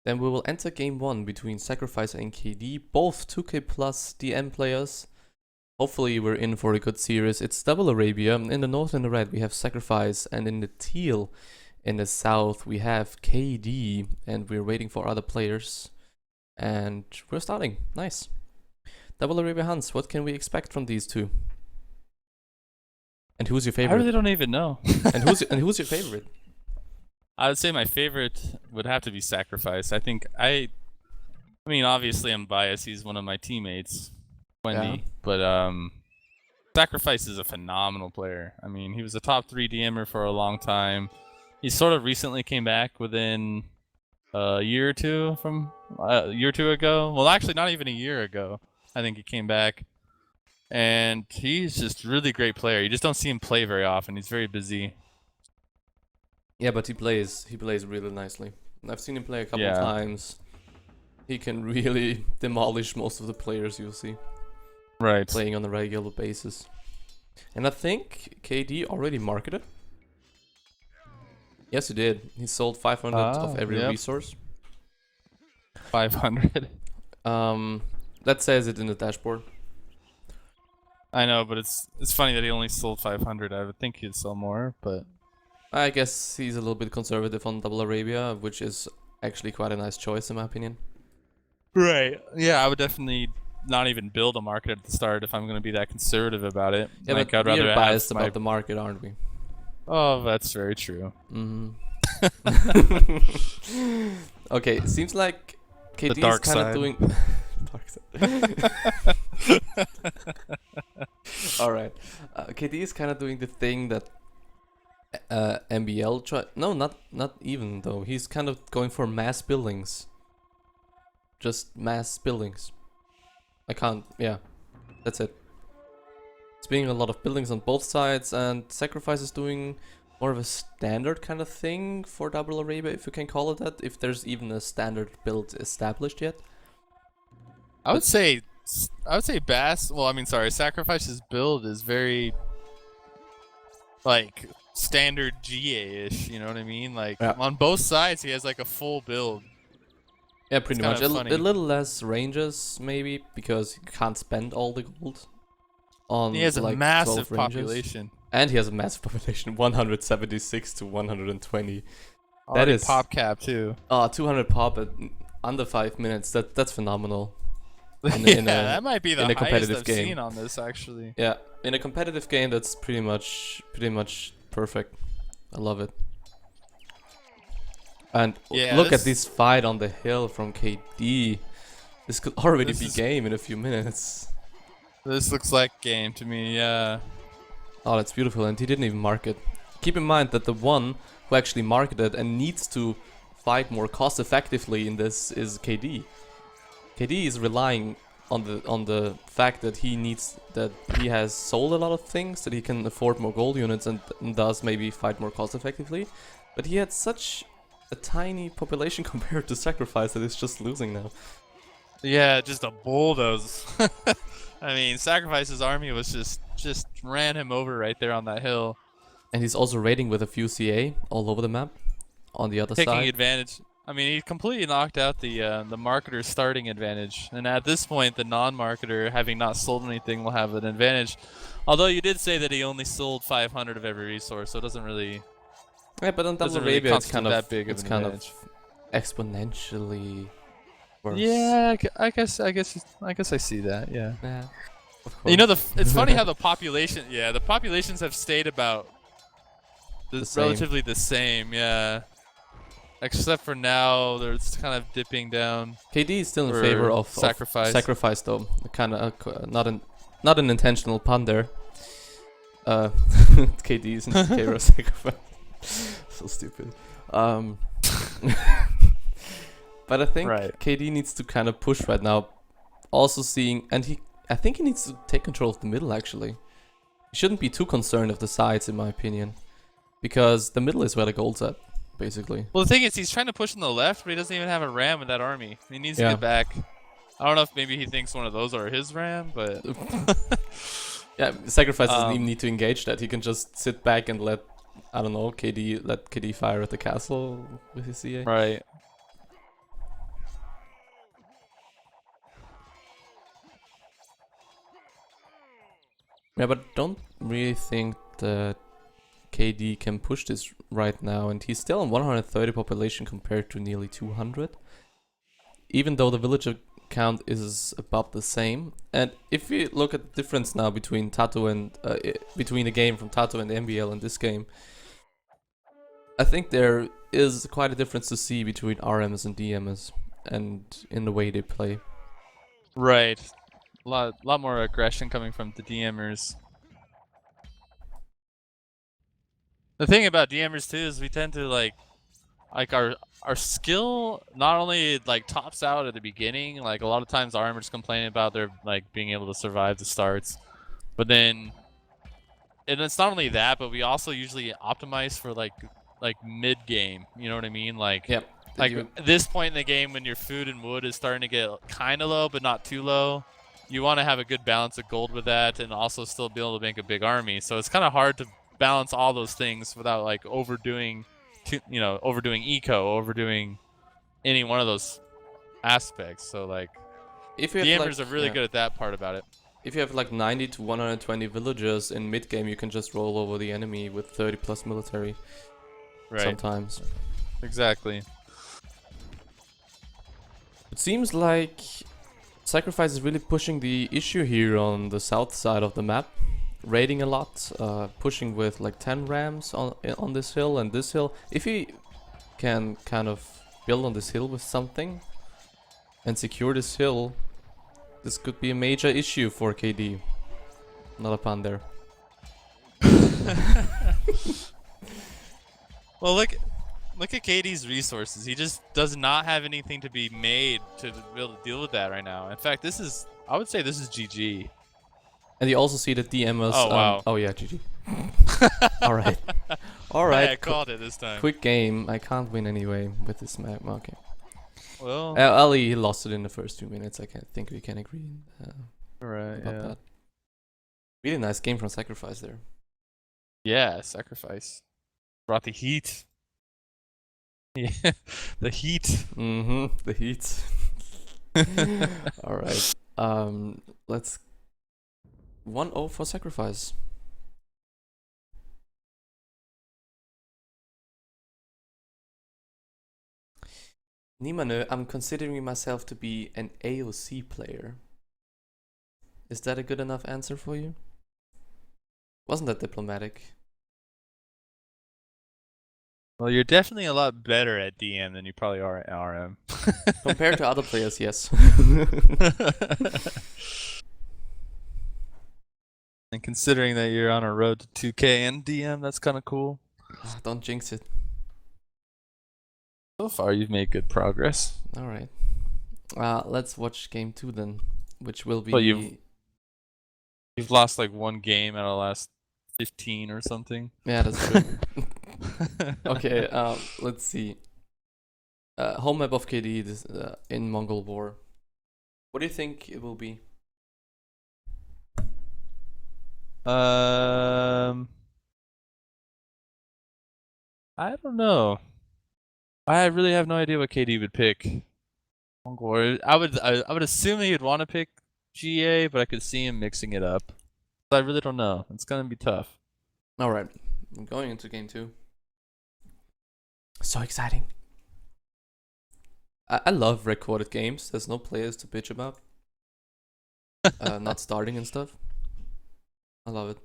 Then we will enter game 1 between Sacrifice and KD, both 2K plus DM players. Hopefully we're in for a good series. It's double Arabia. In the north and the red we have Sacrifice, and in the teal in the south we have KD, and we're waiting for other players. And we're starting. Nice. Double Arabia Hans, what can we expect from these two? And who's your favorite? I really don't even know. and who's your favorite? I would say my favorite would have to be Sacrifice. I mean, obviously I'm biased. He's one of my teammates, Wendy. Yeah. But Sacrifice is a phenomenal player. I mean, he was a top 3 DMer for a long time. He sort of recently came back within a year or two ago. Well, actually, not even a year ago. I think he came back. And he's just really great player. You just don't see him play very often. He's very busy. Yeah, but he plays really nicely. I've seen him play a couple of times. He can really demolish most of the players you'll see. Right. Playing on a regular basis. And I think KD already marketed. Yes, he did. He sold 500 of every resource. 500. That says it in the dashboard. I know, but it's funny that he only sold 500. I would think he'd sell more, but I guess he's a little bit conservative on Double Arabia, which is actually quite a nice choice in my opinion. Right. Yeah, I would definitely not even build a market at the start if I'm going to be that conservative about it. Yeah, like, but we're biased about the market, aren't we? Oh, that's very true. Mm-hmm. Okay, seems like KD is kind of doing... Dark side. Alright. KD is kind of doing the thing that MBL tried... No, not even though. He's kind of going for mass buildings. Just mass buildings. Yeah. That's it. It's being a lot of buildings on both sides, and Sacrifice is doing more of a standard kind of thing for Double Arabia, if you can call it that, if there's even a standard build established yet. I would say Sacrifice's build is very like standard GA-ish, you know what I mean? Like on both sides he has like a full build. Yeah, pretty much. A little less ranges maybe, because you can't spend all the gold on. He has like a massive population. And he has a massive population, 176 to 120. That is pop cap too. 200 pop at under 5 minutes. That's phenomenal. That might be the highest competitive I've game. seen on this actually. Yeah, in a competitive game, that's pretty much perfect. I love it. And look at this fight on the hill from KD. This could already be game in a few minutes. This looks like game to me, yeah. Oh, that's beautiful, and he didn't even mark it. Keep in mind that the one who actually marketed and needs to fight more cost effectively in this is KD. KD is relying on the fact that he has sold a lot of things, that he can afford more gold units and thus maybe fight more cost effectively. But he had such a tiny population compared to Sacrifice that it's just losing now. Yeah, just a bulldoze. I mean, Sacrifice's army was just ran him over right there on that hill. And he's also raiding with a few CA all over the map on the other side. Taking advantage. I mean, he completely knocked out the marketer's starting advantage. And at this point, the non-marketer, having not sold anything, will have an advantage. Although you did say that he only sold 500 of every resource, so it doesn't really... Yeah, but on Double Arabia, it's kind of exponentially worse. Yeah, I guess I see that. Yeah. You know, it's funny how the populations have stayed about relatively the same. Yeah. Except for now, they're kind of dipping down. KD is still in favor of Sacrifice. Sacrifice, though. Kind of not an intentional pun there. KD is in favor of Sacrifice. So stupid. But I think KD needs to kind of push right now. Also seeing, and I think he needs to take control of the middle actually. He shouldn't be too concerned of the sides in my opinion, because the middle is where the gold's at, basically. Well, the thing is, he's trying to push on the left, but he doesn't even have a ram with that army. He needs to get back. I don't know if maybe he thinks one of those are his ram, but yeah, Sacrifice doesn't even need to engage that. He can just sit back and let KD fire at the castle with his CA. Right. Yeah, but don't really think that KD can push this right now, and he's still on 130 population compared to nearly 200. Even though the villager count is about the same. And if we look at the difference now between Tato and between the game from Tato and MBL and this game, I think there is quite a difference to see between RMs and DMs and in the way they play. Right. A lot more aggression coming from the DMers. The thing about DMers too is we tend to like our skill not only like tops out at the beginning, like a lot of times RMers complain about their like being able to survive the starts, but then and it's not only that, but we also usually optimize for like mid game. You know what I mean? Like Yep. like this point in the game when your food and wood is starting to get kind of low, but not too low. You want to have a good balance of gold with that, and also still be able to make a big army. So it's kind of hard to balance all those things without like overdoing eco, overdoing any one of those aspects. So like, if you DMers are really good at that part about it. If you have like 90 to 120 villagers in mid game, you can just roll over the enemy with 30 plus military. Right. Sometimes. Exactly. It seems like Sacrifice is really pushing the issue here on the south side of the map. Raiding a lot, pushing with like 10 rams on this hill and this hill. If he can kind of build on this hill with something and secure this hill, this could be a major issue for KD. Not a pun there. Well, look at KD's resources. He just does not have anything to be made to be able to deal with that right now. In fact, I would say this is GG. And you also see the DMers. Oh, wow. Oh yeah, GG. Alright. Alright. I called it this time. Quick game. I can't win anyway with this map. Okay. Well, Ali he lost it in the first 2 minutes. I think we can agree right, about that. Really nice game from Sacrifice there. Yeah, Sacrifice. Brought the heat. Yeah, the heat. Mm-hmm. The heat. Alright. Let's 1-0 for Sacrifice. Nimane, I'm considering myself to be an AOC player. Is that a good enough answer for you? Wasn't that diplomatic? Well, you're definitely a lot better at DM than you probably are at RM. Compared to other players, yes. And considering that you're on a road to 2K and DM, that's kind of cool. Don't jinx it. So far, you've made good progress. Alright. Let's watch game 2 then, which will be... But you've lost like one game out of the last 15 or something. Yeah, that's true. Okay, let's see. Home map of KD this, in Mongol War. What do you think it will be? I don't know. I really have no idea what KD would pick. I would assume he would want to pick GA, but I could see him mixing it up. I really don't know. It's gonna be tough. Alright, I'm going into game 2. So exciting. I love recorded games. There's no players to bitch about. Not starting and stuff. I love it.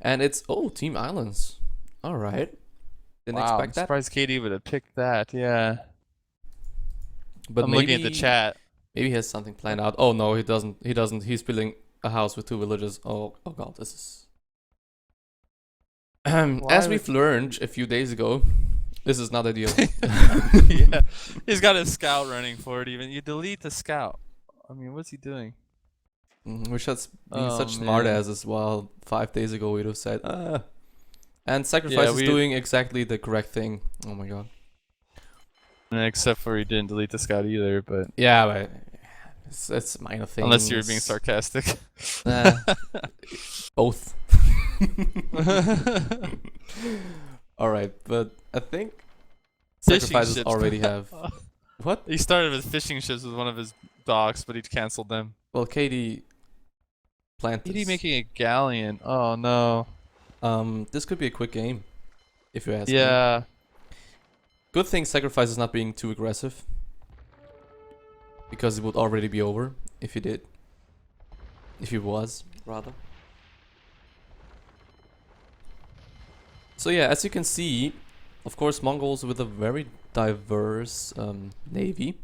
And it's Team Islands. Alright. Didn't Wow, expect I'm that. surprised KD would have picked that. Yeah. But I'm maybe, looking at the chat. Maybe he has something planned out. Oh no, he doesn't. He doesn't. He's building a house with 2 villages. Oh god, this is. As we've learned a few days ago, this is not ideal. Yeah, he's got a scout running for it. Even you delete the scout. I mean, what's he doing? Which has been such smart as well. 5 days ago, we'd have said, And Sacrifice is doing exactly the correct thing. Oh my god. Except for he didn't delete the scout either, but yeah, but it's minor things. Unless you're being sarcastic. Both. Alright, but I think Sacrifices already have... What? He started with fishing ships with one of his docks, but he cancelled them. Well, KD plant KD this. making a galleon. Oh no. This could be a quick game, if you ask me. Yeah. Good thing Sacrifice is not being too aggressive. Because it would already be over if he did. If he was, rather. So yeah, as you can see, of course Mongols with a very diverse navy.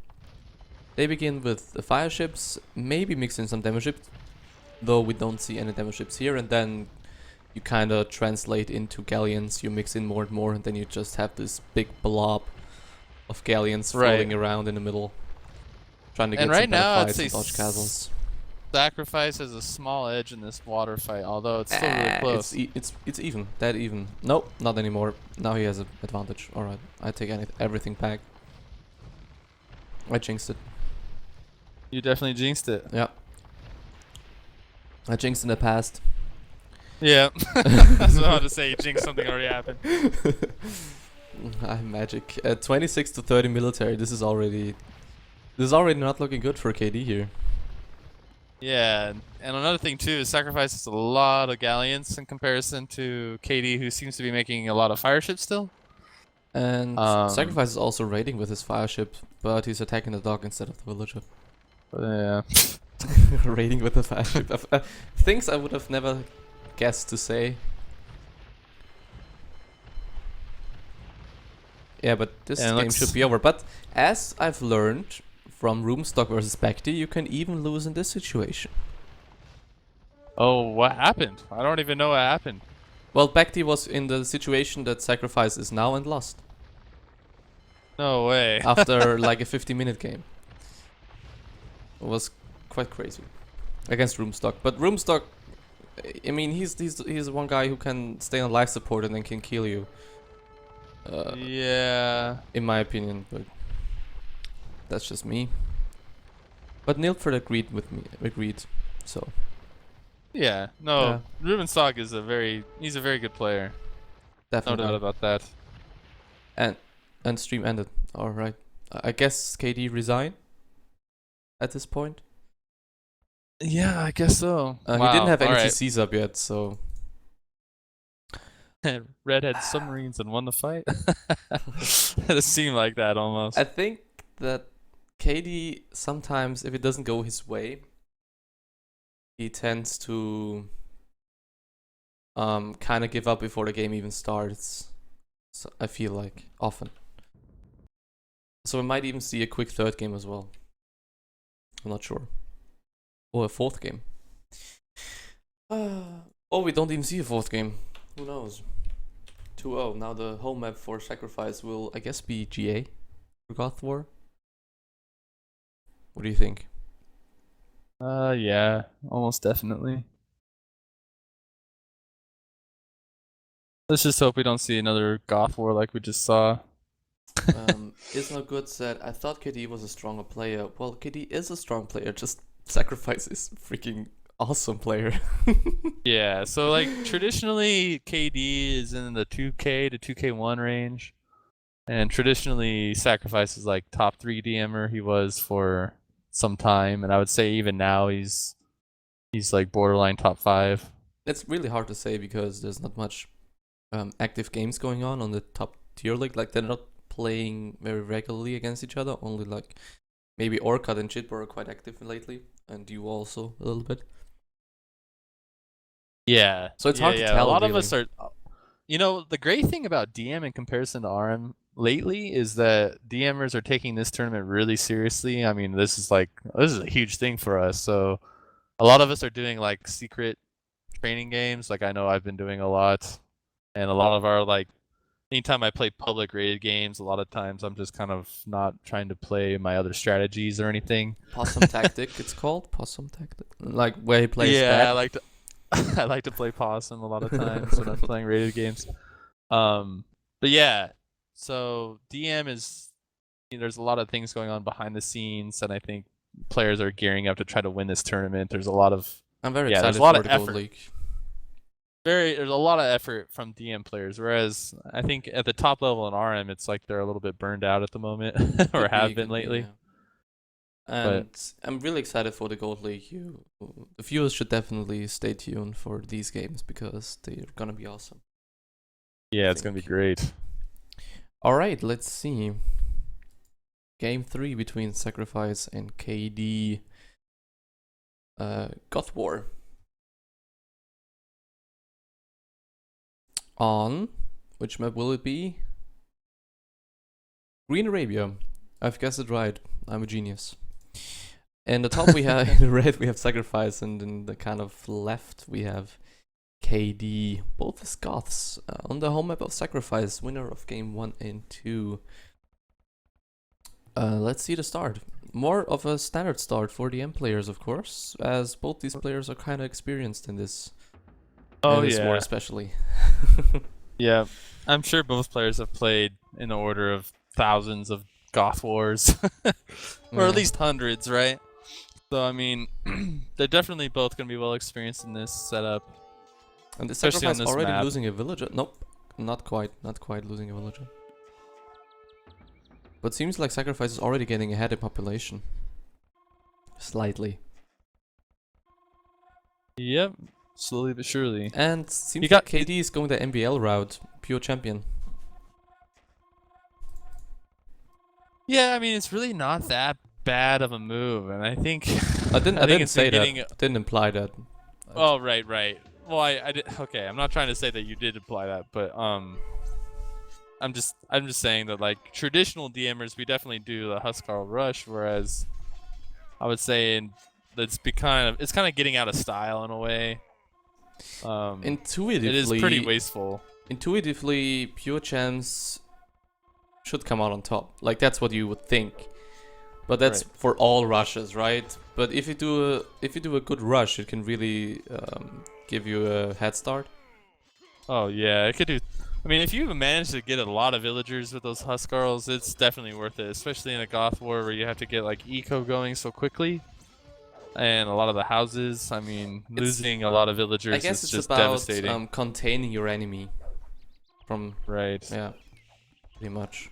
They begin with the fire ships, maybe mix in some demo ships, though we don't see any demo ships here, and then you kind of translate into galleons, you mix in more and more, and then you just have this big blob of galleons floating around in the middle, trying to get right some better now, I'd fights say and dodge castles. Sacrifice has a small edge in this water fight, although it's still really close. It's even, dead even. Nope, not anymore. Now he has an advantage. Alright, I take everything back. I jinxed it. You definitely jinxed it. Yeah. I jinxed in the past. Yeah. That's what I was to say. You jinxed something already happened. I'm magic. 26 to 30 military. This is already not looking good for KD here. Yeah, and another thing too is Sacrifice has a lot of galleons in comparison to KD, who seems to be making a lot of fire ships still. And Sacrifice is also raiding with his fire ship, but he's attacking the dock instead of the villager. Yeah. Raiding with the fire ship. Things I would have never guessed to say. Yeah, but this game should be over. But as I've learned from Roomstock versus Bacti, you can even lose in this situation. Oh, what happened? I don't even know what happened. Well, Bacti was in the situation that Sacrifice is now and lost. No way. After like a 50-minute game. It was quite crazy. Against Roomstock. But Roomstock, I mean, he's one guy who can stay on life support and then can kill you. Yeah. In my opinion, but that's just me. But Nilford agreed, so. Yeah, no, Ruben Sog is he's a very good player. Definitely. No doubt about that. And stream ended. Alright. I guess KD resigned at this point. Yeah, I guess so. He didn't have any TCs up yet, so. Red had submarines and won the fight. It seemed like that almost. I think that KD sometimes, if it doesn't go his way, he tends to kind of give up before the game even starts. So I feel like often. So we might even see a quick third game as well. I'm not sure. Or a fourth game. Oh, we don't even see a fourth game. Who knows? 2-0. Now the home map for Sacrifice will, I guess, be GA for God War. What do you think? Yeah, almost definitely. Let's just hope we don't see another Goth War like we just saw. It's no good said, I thought KD was a stronger player. Well, KD is a strong player, just Sacrifice is freaking awesome player. Yeah, so like traditionally KD is in the 2K to 2K1 range. And traditionally Sacrifice is like top 3 DMer. He was for some time, and I would say even now he's like borderline top 5. It's really hard to say because there's not much active games going on the top tier league. Like, they're not playing very regularly against each other. Only like maybe Orchid and Chitbo are quite active lately, and you also a little bit. Yeah. So it's hard to tell. A lot really. of us are. You know, the great thing about DM in comparison to RM lately is that DMers are taking this tournament really seriously. I mean, this is a huge thing for us. So a lot of us are doing like secret training games. Like, I know I've been doing a lot, and a lot of our like. Anytime I play public rated games, a lot of times I'm just kind of not trying to play my other strategies or anything. Possum Tactic, it's called Possum Tactic. Like where he plays. Yeah, I like to play Possum a lot of times when I'm playing rated games. But yeah, so DM is, there's a lot of things going on behind the scenes, and I think players are gearing up to try to win this tournament. There's a lot of I'm very excited there's a lot for of the effort. Gold League. There's a lot of effort from DM players, whereas I think at the top level in RM, it's like they're a little bit burned out at the moment, or have been lately. And I'm really excited for the Gold League. The viewers should definitely stay tuned for these games because they're gonna be awesome. Yeah, it's gonna be great. All right, let's see. Game 3 between Sacrifice and KD. God War. On which map will it be? Green Arabia. I've guessed it right. I'm a genius. In the top we have in the red we have Sacrifice, and in the kind of left we have KD. Both as Goths on the home map of Sacrifice, winner of game 1 and 2. Let's see the start. More of a standard start for the M players, of course, as both these players are kind of experienced in this. War especially. Yeah, I'm sure both players have played in the order of thousands of Goth Wars, or at least hundreds, right? So I mean, they're definitely both gonna be well experienced in this setup. And the Especially on Sacrifice this already map. losing a villager. Nope, not quite losing a villager. But seems like Sacrifice is already getting ahead in population. Slightly. Yep, slowly but surely. And seems like KD is going the MBL route, pure champion. Yeah, I mean it's really not that bad of a move, and I think I didn't say that. getting, Didn't imply that. Oh right. Well, I did. Okay, I'm not trying to say that you did imply that, but I'm just saying that like traditional DMers, we definitely do the Huskarl rush, whereas I would say it's kind of getting out of style in a way. Intuitively, it is pretty wasteful. Intuitively, pure champs should come out on top. Like that's what you would think. But that's Right. for all rushes, right? But if you do a good rush, it can really give you a head start. Oh yeah, it could do. I mean, if you manage to get a lot of villagers with those Huskarls, it's definitely worth it, especially in a Goth War where you have to get like eco going so quickly. And a lot of the houses, I mean, losing a lot of villagers I guess is it's just about devastating. containing your enemy from Right. yeah, pretty much.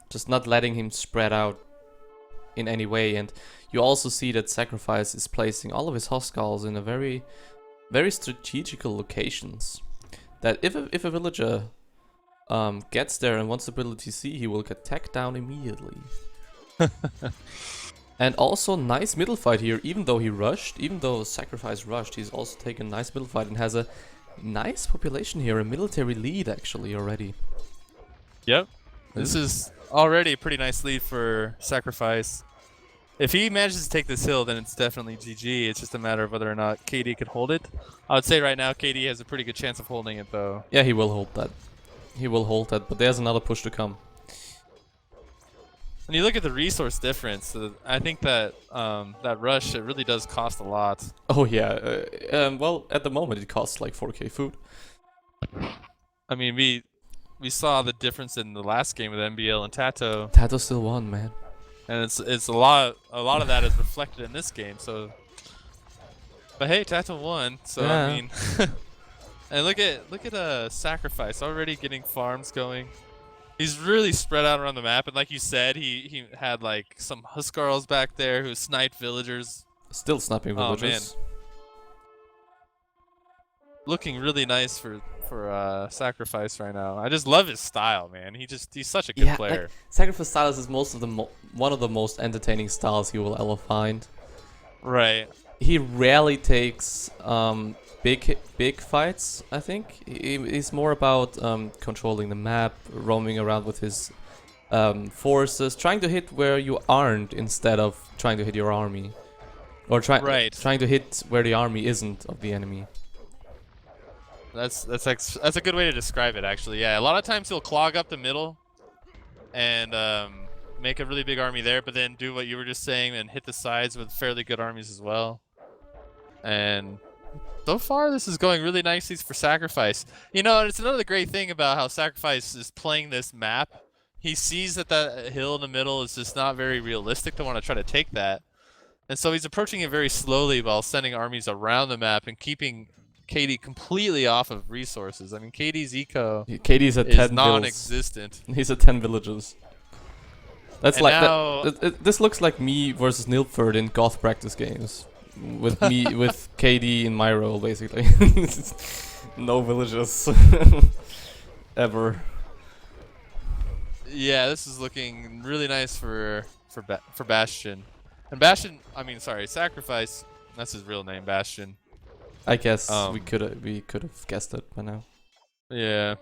Just not letting him spread out in any way. And you also see that Sacrifice is placing all of his Huskarls in a very, very strategical locations. That if a villager gets there and wants ability C, he will get tagged down immediately. And also nice middle fight here, even though he rushed, even though Sacrifice rushed, he's also taken a nice middle fight and has a nice population here, a military lead actually already. Yep. This is already a pretty nice lead for Sacrifice. If he manages to take this hill, then it's definitely GG. It's just a matter of whether or not KD could hold it. I would say right now KD has a pretty good chance of holding it, though. Yeah, he will hold that. He will hold that, but there's another push to come. When you look at the resource difference, I think that that rush, it really does cost a lot. Oh yeah, well, at the moment it costs like 4k food. I mean, we saw the difference in the last game with MBL and Tato. Tato still won, man. And it's a lot of that is reflected in this game. So, but hey, Tato won. So yeah. I mean, and look at Sacrifice already getting farms going. He's really spread out around the map, and like you said, he had like some Huskarls back there who sniped villagers. Still sniping villagers. Oh man, looking really nice for Sacrifice right now. I just love his style, man. He's such a good player. Like, Sacrifice styles is one of the most entertaining styles you will ever find. Right. He rarely takes big fights, I think. He's more about controlling the map, roaming around with his forces, trying to hit where you aren't instead of trying to hit your army. Or trying to hit where the army isn't of the enemy. That's a good way to describe it, actually. Yeah, a lot of times he'll clog up the middle and make a really big army there, but then do what you were just saying and hit the sides with fairly good armies as well. And so far, this is going really nicely for Sacrifice. You know, it's another great thing about how Sacrifice is playing this map. He sees that hill in the middle is just not very realistic to want to try to take that. And so he's approaching it very slowly while sending armies around the map and keeping KD completely off of resources. I mean, KD's eco KD's at 10 is non-existent. He's at 10 villages. That's And like now- this looks like me versus Nilford in goth practice games, with me with KD in my role basically. No villages ever. Yeah, this is looking really nice for Bastion. And Bastion, I mean, sorry, Sacrifice. That's his real name, Bastion. I guess we Um, could have guessed it by now. Yeah.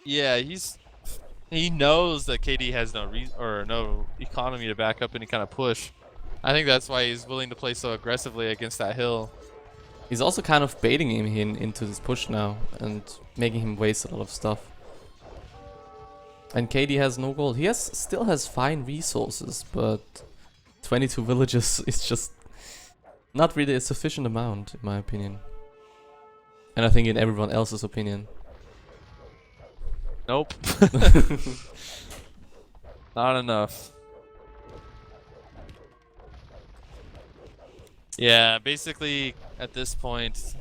Yeah, he knows that KD has no economy to back up any kind of push. I think that's why he's willing to play so aggressively against that hill. He's also kind of baiting him into this push now and making him waste a lot of stuff. And KD has no gold. He still has fine resources, but 22 villages is just not really a sufficient amount, in my opinion. And I think in everyone else's opinion. Nope. Not enough. Yeah, basically at this point,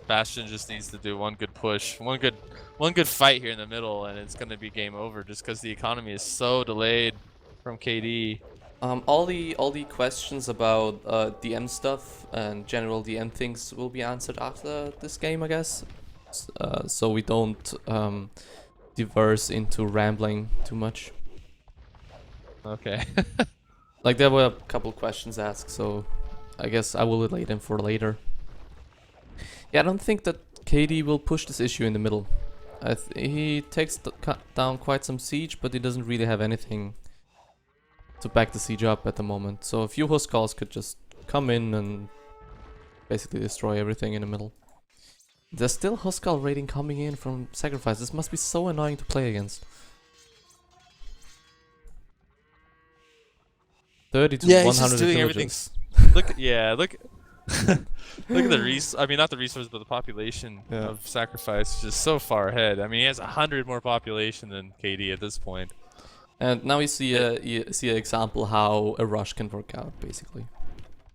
Bastion just needs to do one good push, one good fight here in the middle, and it's gonna be game over just because the economy is so delayed from KD. All the questions about DM stuff and general DM things will be answered after this game, I guess. So we don't diverse into rambling too much. Okay. Like there were a couple questions asked, so I guess I will relay them for later. Yeah, I don't think that KD will push this issue in the middle. He takes down quite some siege, but he doesn't really have anything to back the siege up at the moment. So a few Huskals could just come in and basically destroy everything in the middle. There's still Huskal raiding coming in from Sacrifice. This must be so annoying to play against. 30 to 100 doing villages. Look at the I mean, not the resource, but the population of Sacrifice is just so far ahead. I mean, he has 100 more population than KD at this point. And now you see an example how a rush can work out, basically.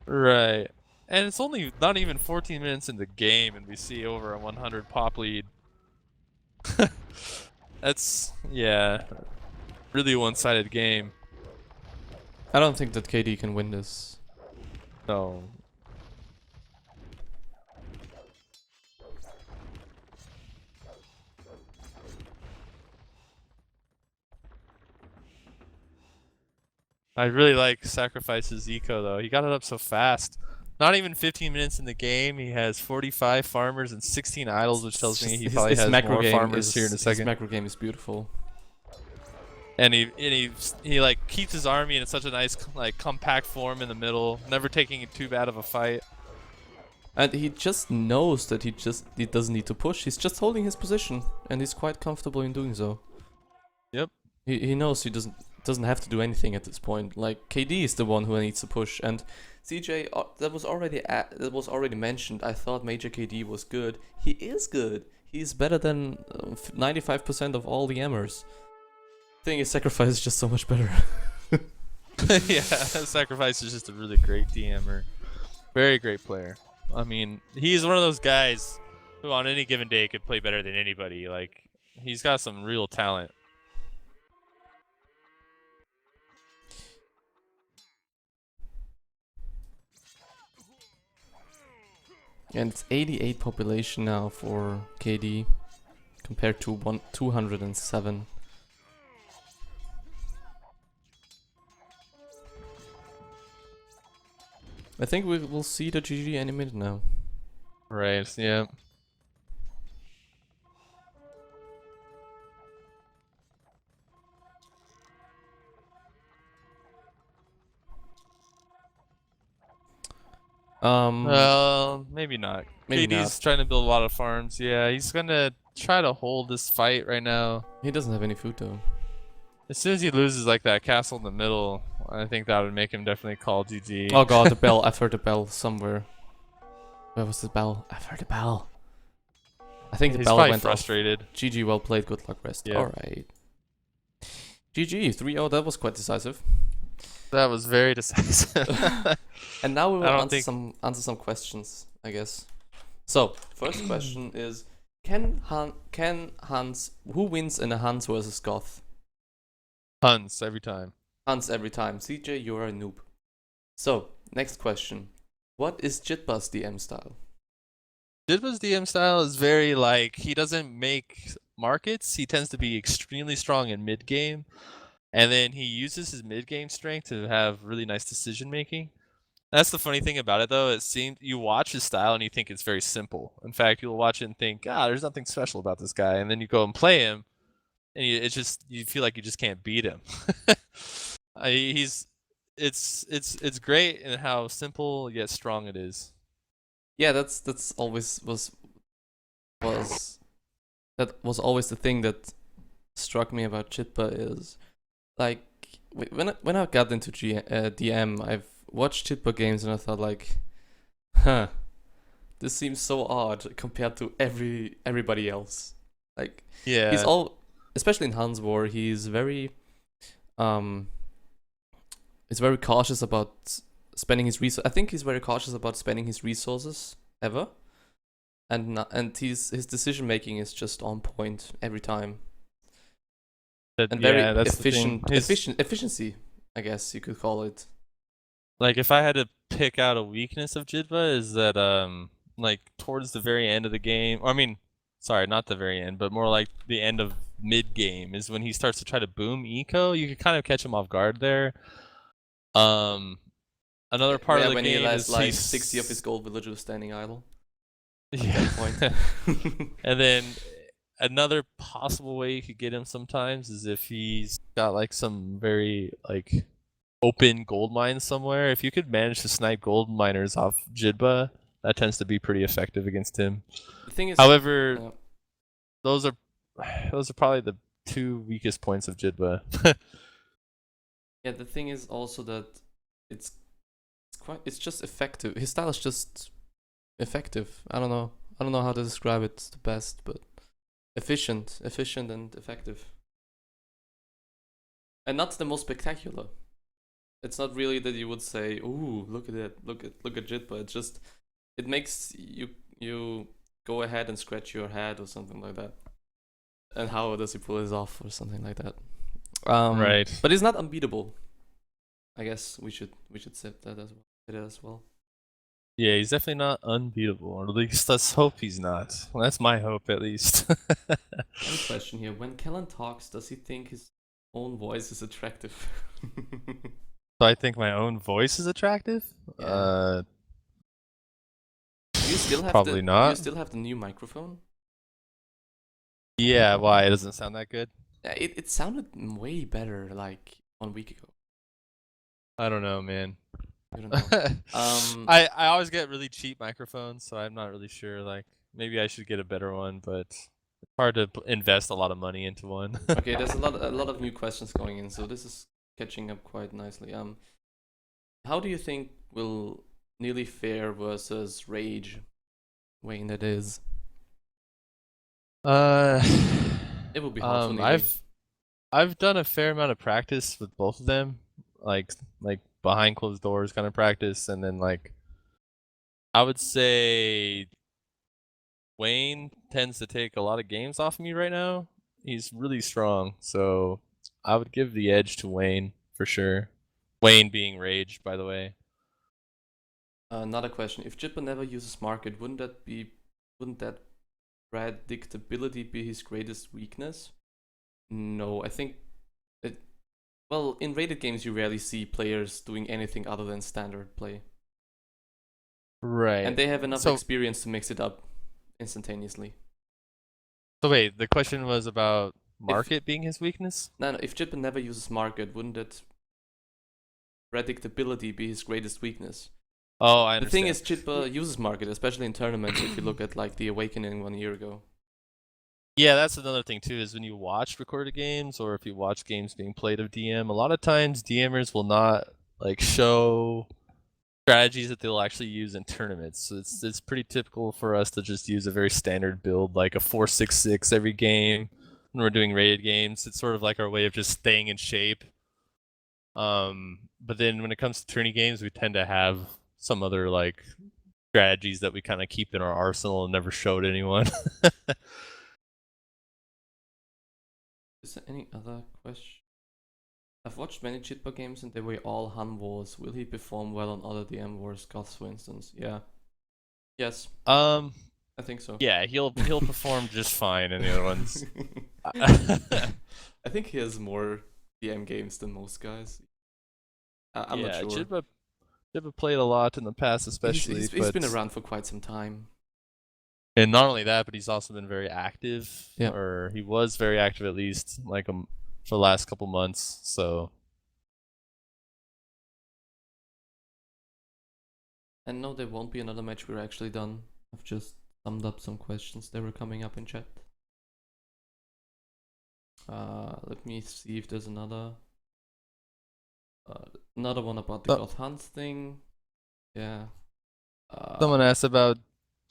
Right. And it's only not even 14 minutes in the game, and we see over a 100 pop lead. That's, yeah, really one-sided game. I don't think that KD can win this. No. I really like Sacrifice's eco though. He got it up so fast. Not even 15 minutes in the game, he has 45 farmers and 16 idols, which tells me he probably has more farmers here in a second. His macro game is beautiful. And he like keeps his army in such a nice like compact form in the middle, never taking too bad of a fight. And he just knows that he doesn't need to push. He's just holding his position, and he's quite comfortable in doing so. Yep. He knows he doesn't have to do anything at this point. Like KD is the one who needs to push, and CJ that was already mentioned. I thought Major KD was good. He is good. He's better than 95% of all the Emmers. Thing is, Sacrifice is just so much better. Yeah, Sacrifice is just a really great DMer. Very great player. I mean, he's one of those guys who on any given day could play better than anybody. Like, he's got some real talent. And it's 88 population now for KD compared to 207. I think we will see the GG any minute now. Right, yeah. Well, maybe not. Maybe KD's trying to build a lot of farms. Yeah, he's gonna try to hold this fight right now. He doesn't have any food though. As soon as he loses like that castle in the middle, I think that would make him definitely call GG. Oh god, the bell. I've heard the bell somewhere. Where was the bell? I've heard the bell. I think the He's bell probably went frustrated. off. GG, well played, good luck, rest. Yeah. Alright. GG, 3-0, that was quite decisive. That was very decisive. And now we will I don't answer some questions, I guess. So, first question is, Can Hans, who wins in a Hans versus Goth? Huns every time. Hans every time. CJ, you're a noob. So, next question. What is Jitba's DM style? Didba's DM style is very like he doesn't make markets. He tends to be extremely strong in mid game, and then he uses his mid game strength to have really nice decision making. That's the funny thing about it, though. It seems you watch his style and you think it's very simple. In fact, you'll watch it and think, "Ah, there's nothing special about this guy," and then you go and play him, and it's just you feel like you just can't beat him. He's it's great in how simple yet strong it is. Yeah, that's always was that was always the thing that struck me about Jitba is like when I got into DM, I've watched Jitba games and I thought like, huh, this seems so odd compared to everybody else. Like Yeah, he's all, especially in Hans War, he's very um cautious about spending his resources. I think he's very cautious about spending his resources ever, and his decision making is just on point every time, and very that's the thing. efficiency, I guess you could call it. Like if I had to pick out a weakness of Jidva is that like towards the very end of the game, or I mean, sorry, not the very end, but more like the end of mid game is when he starts to try to boom eco. You can kind of catch him off guard there. Another part of the when game he has is like he's 60 of his gold villagers standing idle. Yeah. Point. And then another possible way you could get him sometimes is if he's got like some very like open gold mines somewhere. If you could manage to snipe gold miners off Jidba, that tends to be pretty effective against him. The thing is, however, those are probably the two weakest points of Jidba. yeah, the thing is also that it's just effective. His style is just effective. I don't know how to describe it the best, but efficient and effective, and not the most spectacular. It's not really that you would say, "Ooh, look at it, look at Jitba." It's just it makes you go ahead and scratch your head or something like that. And how does he pull this off or something like that? Right. But he's not unbeatable. I guess we should say that as well. Yeah, he's definitely not unbeatable, or at least let's hope he's not. Well, that's my hope, at least. One question here: when Kellen talks, does he think his own voice is attractive? So I think my own voice is attractive. Yeah. Do you still have probably not. Do you still have the new microphone? Yeah, why? It doesn't sound that good? Yeah, it sounded way better like 1 week ago. I don't know, man. I don't know. I always get really cheap microphones, so I'm not really sure. Like, maybe I should get a better one, but it's hard to invest a lot of money into one. Okay, there's a lot of new questions going in, so this is catching up quite nicely. How do you think will Nearly Fair versus Rage, Wayne? That is. It will be hard for Nearly. I've done a fair amount of practice with both of them, like behind closed doors kind of practice, and then like I would say Wayne tends to take a lot of games off me right now. He's really strong, so I would give the edge to Wayne for sure. Wayne being Rage, by the way. Another question: if Jitba never uses market, wouldn't that predictability be his greatest weakness? No, I think well, in rated games you rarely see players doing anything other than standard play. Right. And they have enough experience to mix it up instantaneously. So wait, the question was about market being his weakness? No, if Jitba never uses market, wouldn't that predictability be his greatest weakness? Oh, I understand. The thing is, Jitba uses market, especially in tournaments. If you look at like the Awakening 1 year ago. Yeah, that's another thing too, is when you watch recorded games or if you watch games being played of DM, a lot of times DMers will not like show strategies that they'll actually use in tournaments. So it's pretty typical for us to just use a very standard build, like a 4-6-6 every game when we're doing rated games. It's sort of like our way of just staying in shape. But then when it comes to tourney games, we tend to have some other like strategies that we kind of keep in our arsenal and never showed anyone. Is there any other question? I've watched many Jitba games and they were all Han wars. Will he perform well on other DM wars, Goths for instance? Yeah. Yes, I think so. Yeah, he'll perform just fine in the other ones. I think he has more DM games than most guys. I'm not sure. Jibba played a lot in the past, especially. He's been around for quite some time. And not only that, but he's also been very active. Yeah. Or he was very active at least, like for the last couple months. So. And no, there won't be another match. We're actually done. I've just summed up some questions that were coming up in chat. Let me see if there's another one about the Goth Hunt thing. Yeah. Someone asked about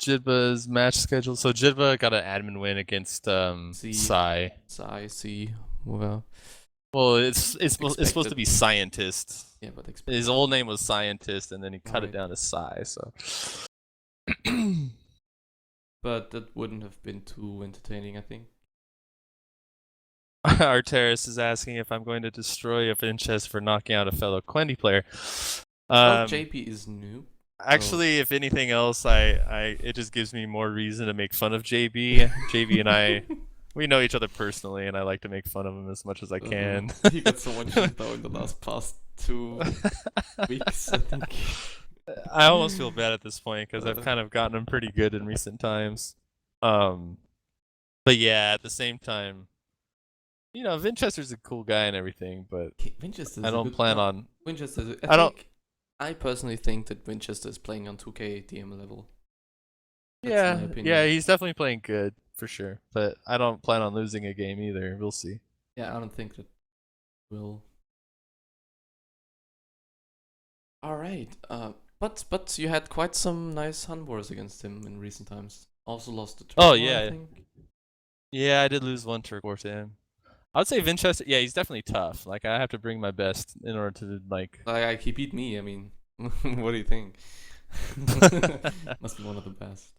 Jidba's match schedule. So Jidba got an admin win against Sai. C. Well, it's supposed to be Scientist. Yeah, but his old name was Scientist, and then he cut it down to Sai. So. But that wouldn't have been too entertaining, I think. Arteris is asking if I'm going to destroy a Vinchest for knocking out a fellow Quendy player. JP is new. Actually, if anything else, it just gives me more reason to make fun of JB. JB and I, we know each other personally, and I like to make fun of him as much as I can. He got so much shit though in the past 2 weeks, I think. I almost feel bad at this point because I've kind of gotten him pretty good in recent times. But yeah, at the same time, you know, Vinchester's a cool guy and everything, but Winchester's I don't plan on. Winchester. I personally think that Winchester is playing on 2K DM level. That's yeah, he's definitely playing good for sure. But I don't plan on losing a game either. We'll see. Yeah, I don't think that will. All right. But you had quite some nice Han wars against him in recent times. Also lost the Turk War, I think. Yeah, I did lose one Turk War to him. I would say Vinchester. Yeah, he's definitely tough. Like I have to bring my best in order to like. He beat me. I mean, what do you think? Must be one of the best.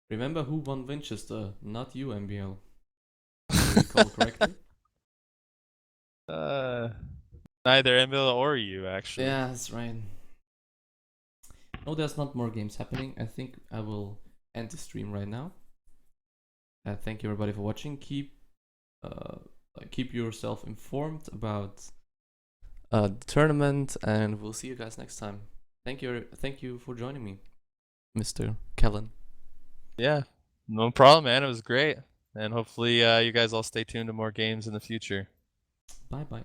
Remember who won Winchester? Not you, MBL. Do you recall correctly? Neither MBL or you, actually. Yeah, that's right. No, there's not more games happening. I think I will end the stream right now. Thank you everybody for watching. Keep yourself informed about the tournament, and we'll see you guys next time. Thank you for joining me, Mr. Kellen. Yeah, no problem, man. It was great, and hopefully you guys all stay tuned to more games in the future. Bye bye.